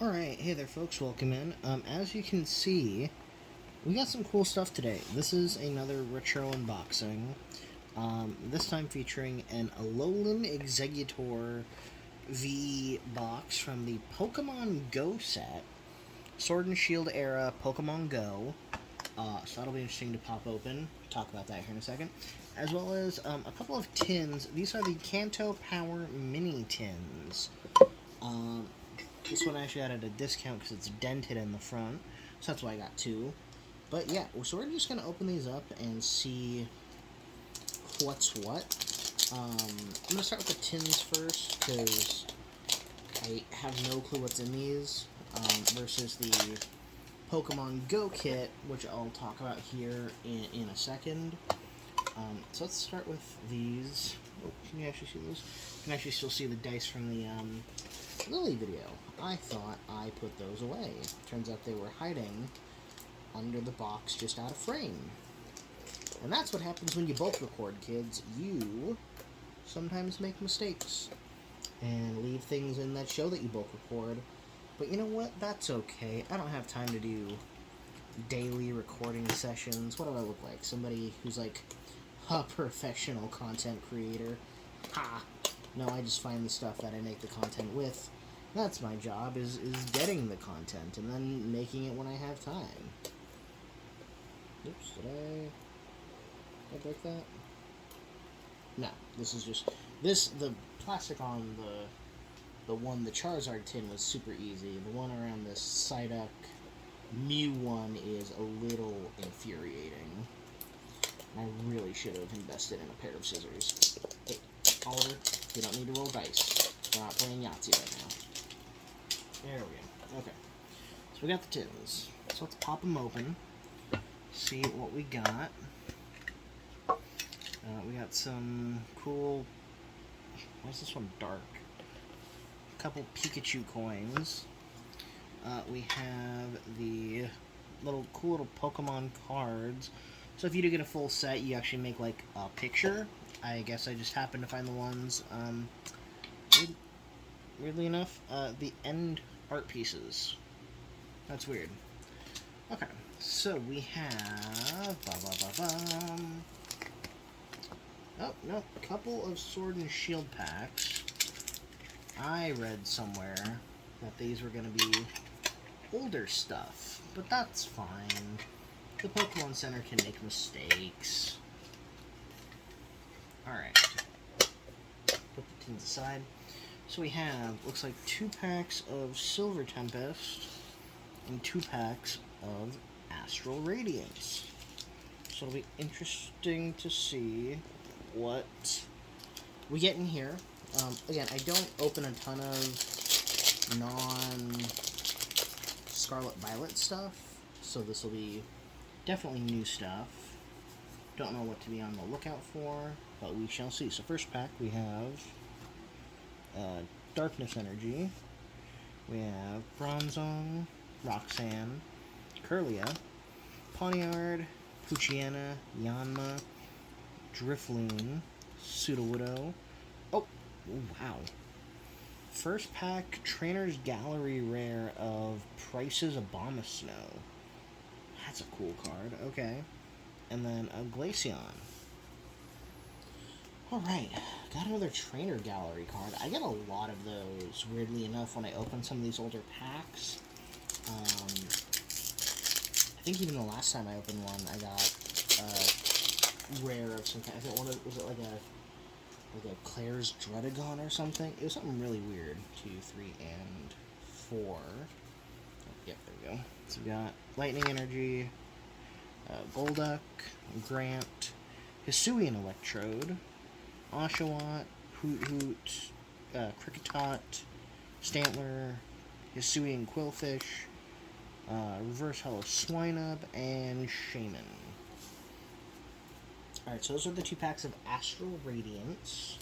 Alright, hey there folks, welcome in. As you can see, we got some cool stuff today. This is another retro unboxing. This time featuring an Alolan Exeggutor V box from the Pokemon Go set. Sword and Shield era Pokemon Go. So that'll be interesting to pop open. Talk about that here in a second. As well as a couple of tins. These are the Kanto Power Mini Tins. This one actually got at a discount because it's dented in the front, so that's why I got two. But yeah, so we're just going to open these up and see what's what. I'm going to start with the tins first because I have no clue what's in these, versus the Pokemon Go kit, which I'll talk about here in a second. So let's start with these. Oh, can you actually see those? You can actually still see the dice from the Lily video. I thought I put those away. Turns out they were hiding under the box just out of frame. And that's what happens when you bulk record, kids. You sometimes make mistakes and leave things in that show that you bulk record. But you know what? That's okay. I don't have time to do daily recording sessions. What do I look like? Somebody who's like a professional content creator? Ha! No, I just find the stuff that I make the content with. That's my job, is getting the content and then making it when I have time. Oops, did I break that? No, this is just, the plastic on the Charizard tin was super easy. The one around this Psyduck Mew one is a little infuriating. I really should have invested in a pair of scissors. Hey, Oliver, you don't need to roll dice. We're not playing Yahtzee right now. There we go. Okay. So we got the tins. So let's pop them open. See what we got. We got some cool... Why is this one dark? A couple Pikachu coins. We have the cool little Pokemon cards. So if you do get a full set, you actually make like a picture. I guess I just happened to find the ones. Weirdly enough, the end art pieces. That's weird. Okay, so we have... Oh, no, a couple of Sword and Shield packs. I read somewhere that these were going to be older stuff, but that's fine. The Pokemon Center can make mistakes. Alright. Put the tins aside. So we have, looks like 2 packs of Silver Tempest and 2 packs of Astral Radiance. So it'll be interesting to see what we get in here. Again, I don't open a ton of non-Scarlet Violet stuff, so this will be definitely new stuff. Don't know what to be on the lookout for, but we shall see. So first pack we have Darkness Energy. We have Bronzong, Roxanne, Kirlia, Pawniard, Poochyena, Yanma, Drifloon, Sudowoodo. Oh, wow. First pack, Trainer's Gallery rare of Price's Abomasnow. That's a cool card. Okay. And then a Glaceon. Alright, got another Trainer Gallery card. I get a lot of those, weirdly enough, when I open some of these older packs. I think even the last time I opened one, I got a rare of some kind. I think was it like a Claire's Dredagon or something? It was something really weird. 2, 3, and 4. Yep, there we go. So we got Lightning Energy, Golduck, Grant, Hisuian Electrode, Oshawott, Hoot Hoot, Kricketot, Stantler, Hisuian Quillfish, Reverse Hollow Swinub, and Shaman. Alright, so those are the 2 packs of Astral Radiance.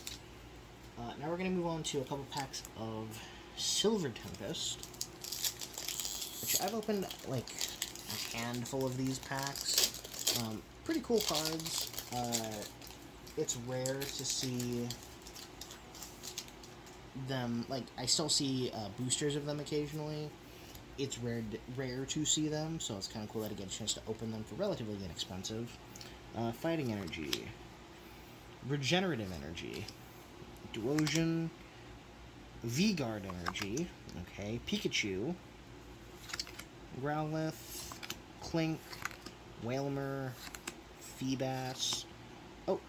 Now we're going to move on to a couple packs of Silver Tempest, which I've opened like a handful of these packs. Pretty cool cards. It's rare to see them, like, I still see boosters of them occasionally. It's rare to see them, so it's kind of cool that I get a chance to open them for relatively inexpensive. Fighting Energy, Regenerative Energy, Duosion, V-Guard Energy, okay, Pikachu, Growlithe, Clink, Wailmer, Feebas. Oh,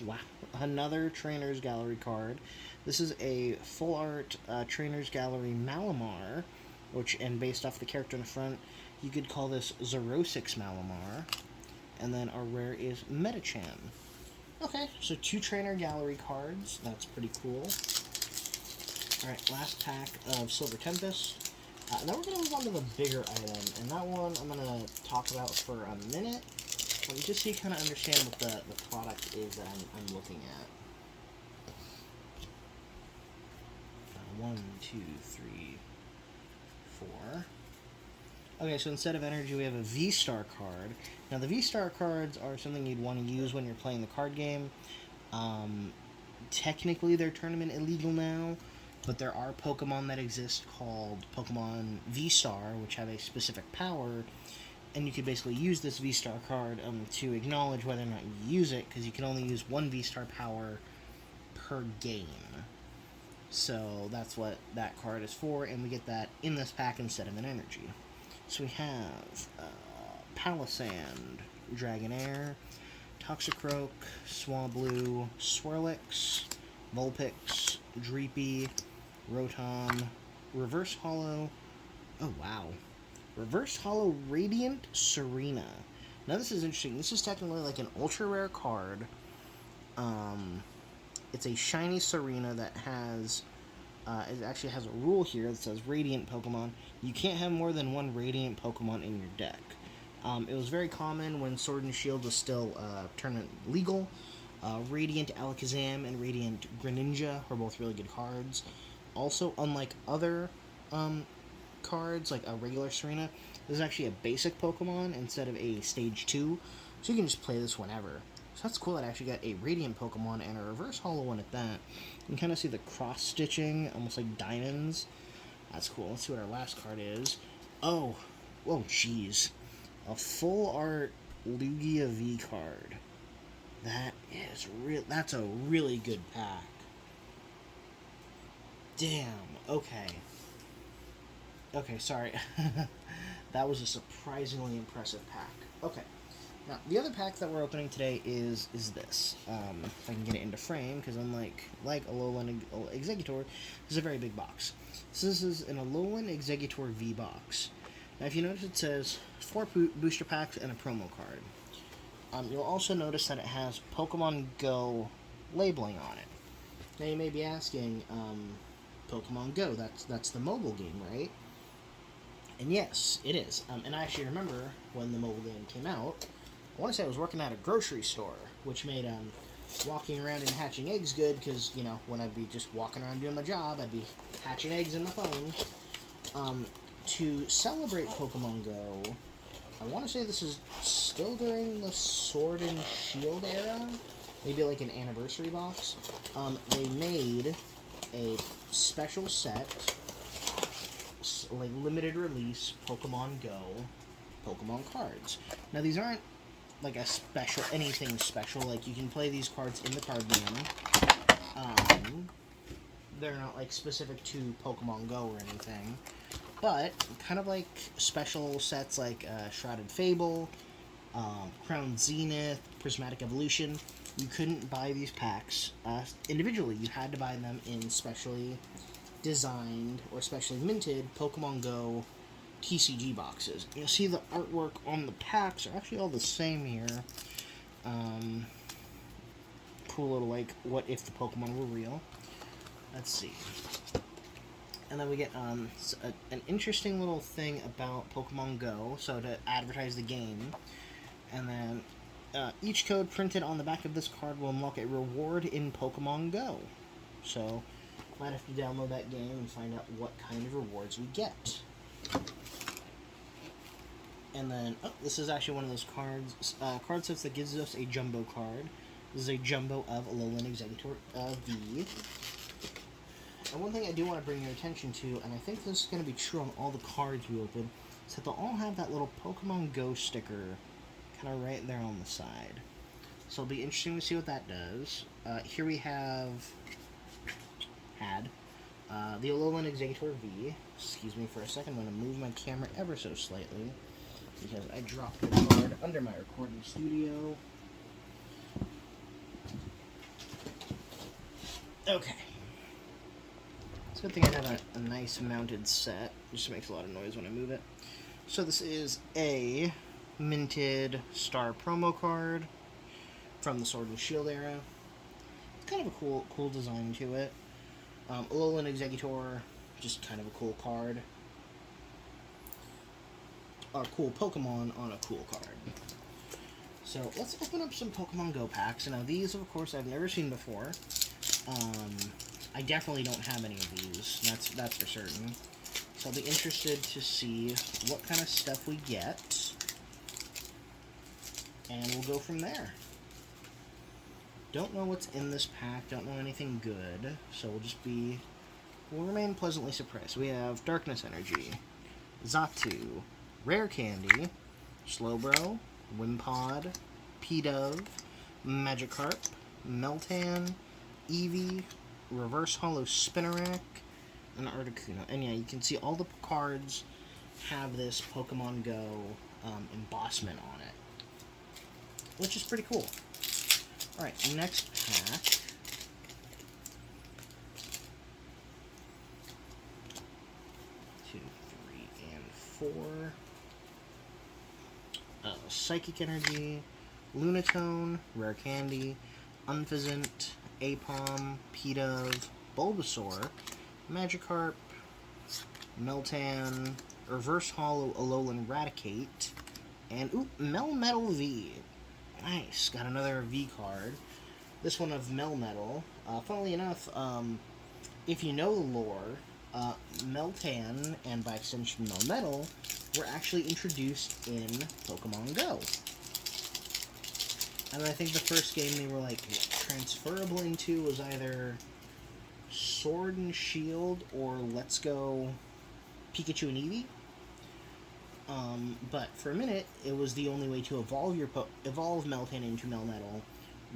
wow. Another Trainer's Gallery card. This is a full art Trainer's Gallery Malamar, and based off the character in the front, you could call this Zerosix Malamar. And then our rare is Metachan. Okay, so 2 Trainer Gallery cards. That's pretty cool. Alright, last pack of Silver Tempest. Then we're going to move on to the bigger item, and that one I'm going to talk about for a minute, just so you kind of understand what the product is that I'm looking at. 1, 2, 3, 4. Okay, so instead of energy, we have a V-Star card. Now, the V-Star cards are something you'd want to use when you're playing the card game. Technically, they're tournament illegal now, but there are Pokemon that exist called Pokemon V-Star, which have a specific power, and you could basically use this V-Star card to acknowledge whether or not you use it, because you can only use 1 V-Star power per game. So that's what that card is for, and we get that in this pack instead of an energy. So we have Palisand, Dragonair, Toxicroak, Swablu, Swirlix, Vulpix, Dreepy, Rotom, Reverse Hollow. Oh, wow. Reverse Hollow Radiant Serena. Now, this is interesting. This is technically like an ultra rare card. It's a shiny Serena that has. It actually has a rule here that says Radiant Pokemon. You can't have more than 1 Radiant Pokemon in your deck. It was very common when Sword and Shield was still tournament legal. Radiant Alakazam and Radiant Greninja were both really good cards. Also, unlike other cards, like a regular Serena, this is actually a basic Pokemon instead of a Stage 2, so you can just play this whenever. So that's cool that I actually got a Radiant Pokemon and a Reverse Hollow one at that. You can kind of see the cross-stitching, almost like diamonds. That's cool. Let's see what our last card is. Oh, whoa, jeez. A full art Lugia V card. That's a really good pack. Damn, okay. Okay, sorry. That was a surprisingly impressive pack. Okay. Now, the other pack that we're opening today is this. If I can get it into frame, because unlike Alolan Exeggutor, this is a very big box. So this is an Alolan Exeggutor V box. Now, if you notice, it says 4 booster packs and a promo card. You'll also notice that it has Pokemon Go labeling on it. Now, you may be asking, Pokemon Go, that's the mobile game, right? And yes, it is. And I actually remember when the mobile game came out, I want to say I was working at a grocery store, which made walking around and hatching eggs good, because, you know, when I'd be just walking around doing my job, I'd be hatching eggs in my phone. To celebrate Pokemon Go, I want to say this is still during the Sword and Shield era, maybe like an anniversary box. They made a special set, like limited release Pokemon Go Pokemon cards. Now, these aren't like anything special. Like, you can play these cards in the card game. They're not like specific to Pokemon Go or anything, but kind of like special sets like Shrouded Fable, Crown Zenith, Prismatic Evolution. You couldn't buy these packs individually. You had to buy them in specially designed or specially minted Pokemon Go TCG boxes. You'll see the artwork on the packs are actually all the same here. Cool little, like, what if the Pokemon were real. Let's see. And then we get an interesting little thing about Pokemon Go, so to advertise the game. And then each code printed on the back of this card will unlock a reward in Pokemon Go. So, might have to download that game and find out what kind of rewards we get. And then, this is actually one of those card sets that gives us a jumbo card. This is a jumbo of Alolan Exeggutor V. And one thing I do want to bring your attention to, and I think this is going to be true on all the cards we open, is that they'll all have that little Pokemon Go sticker kind of right there on the side. So it'll be interesting to see what that does. Here we had the Alolan Exeggutor V. Excuse me for a second, I'm going to move my camera ever so slightly because I dropped the card under my recording studio. Okay. It's a good thing I have a nice mounted set. It just makes a lot of noise when I move it. So this is a minted star promo card from the Sword and Shield era. It's kind of a cool design to it. Alolan Exeggutor, just kind of a cool card. Or cool Pokemon on a cool card. So let's open up some Pokemon Go packs. Now these, of course, I've never seen before. I definitely don't have any of these. That's for certain. So I'll be interested to see what kind of stuff we get. And we'll go from there. Don't know what's in this pack, don't know anything good, so we'll remain pleasantly surprised. We have Darkness Energy, Xatu, Rare Candy, Slowbro, Wimpod, P-Dove, Magikarp, Meltan, Eevee, Reverse Hollow Spinarak, and Articuno. And yeah, you can see all the cards have this Pokemon Go embossment on it, which is pretty cool. Alright, next pack. 2, 3, and 4. Psychic Energy, Lunatone, Rare Candy, Unfezant, Apom, P-Dove, Bulbasaur, Magikarp, Meltan, Reverse Hollow Alolan Raticate, and Melmetal V. Nice, got another V card. This one of Melmetal. Funnily enough, if you know the lore, Meltan, and by extension Melmetal, were actually introduced in Pokemon Go. And I think the first game they were like transferable into was either Sword and Shield or Let's Go Pikachu and Eevee. But for a minute, it was the only way to evolve Meltan into Melmetal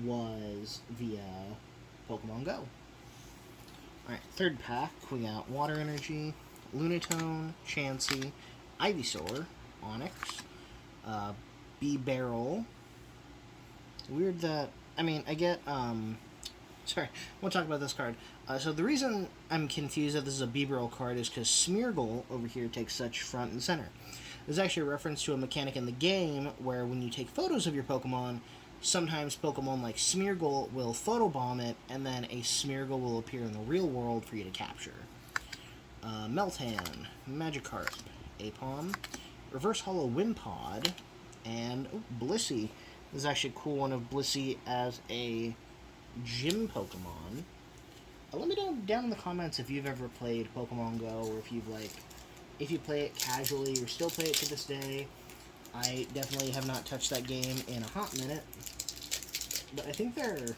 was via Pokemon Go. Alright, third pack, we got Water Energy, Lunatone, Chansey, Ivysaur, Onix, B-Barrel. Weird that, I get, sorry, we'll talk about this card. So the reason I'm confused that this is a B-Barrel card is because Smeargle over here takes such front and center. There's actually a reference to a mechanic in the game where when you take photos of your Pokemon, sometimes Pokemon like Smeargle will photobomb it, and then a Smeargle will appear in the real world for you to capture. Meltan, Magikarp, Apom, Reverse Hollow Wimpod, and Blissey. This is actually a cool one of Blissey as a gym Pokemon. Let me know down in the comments if you've ever played Pokemon Go, or if you play it casually or still play it to this day. I definitely have not touched that game in a hot minute, but I think they're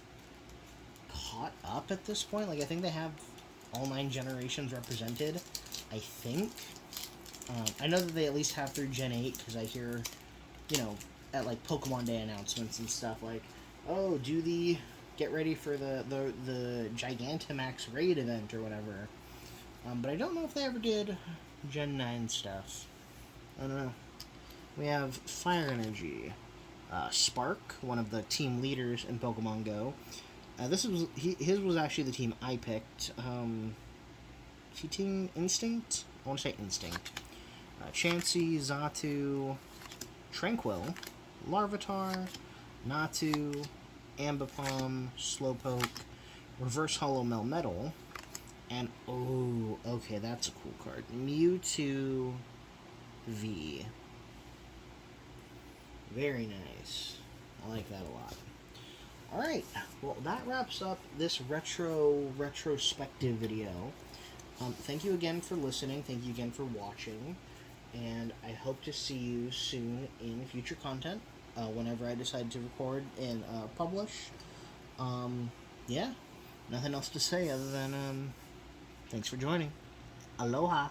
caught up at this point. Like, I think they have all 9 generations represented, I think. I know that they at least have through Gen 8, because I hear, at, like, Pokemon Day announcements and stuff, like, oh, get ready for the Gigantamax Raid event or whatever. But I don't know if they ever did Gen 9 stuff. I don't know. We have Fire Energy, Spark, one of the team leaders in Pokemon Go. His was actually the team I picked. Is he Team Instinct? I want to say Instinct. Chansey, Xatu, Tranquil, Larvitar, Natu, Ambipom, Slowpoke, Reverse Hollow Melmetal, and oh, okay, that's a cool card. Mewtwo V. Very nice. I like that a lot. Alright, well, that wraps up this retrospective video. Thank you again for listening. Thank you again for watching. And I hope to see you soon in future content, whenever I decide to record and publish. Yeah, nothing else to say other than, Thanks for joining. Aloha.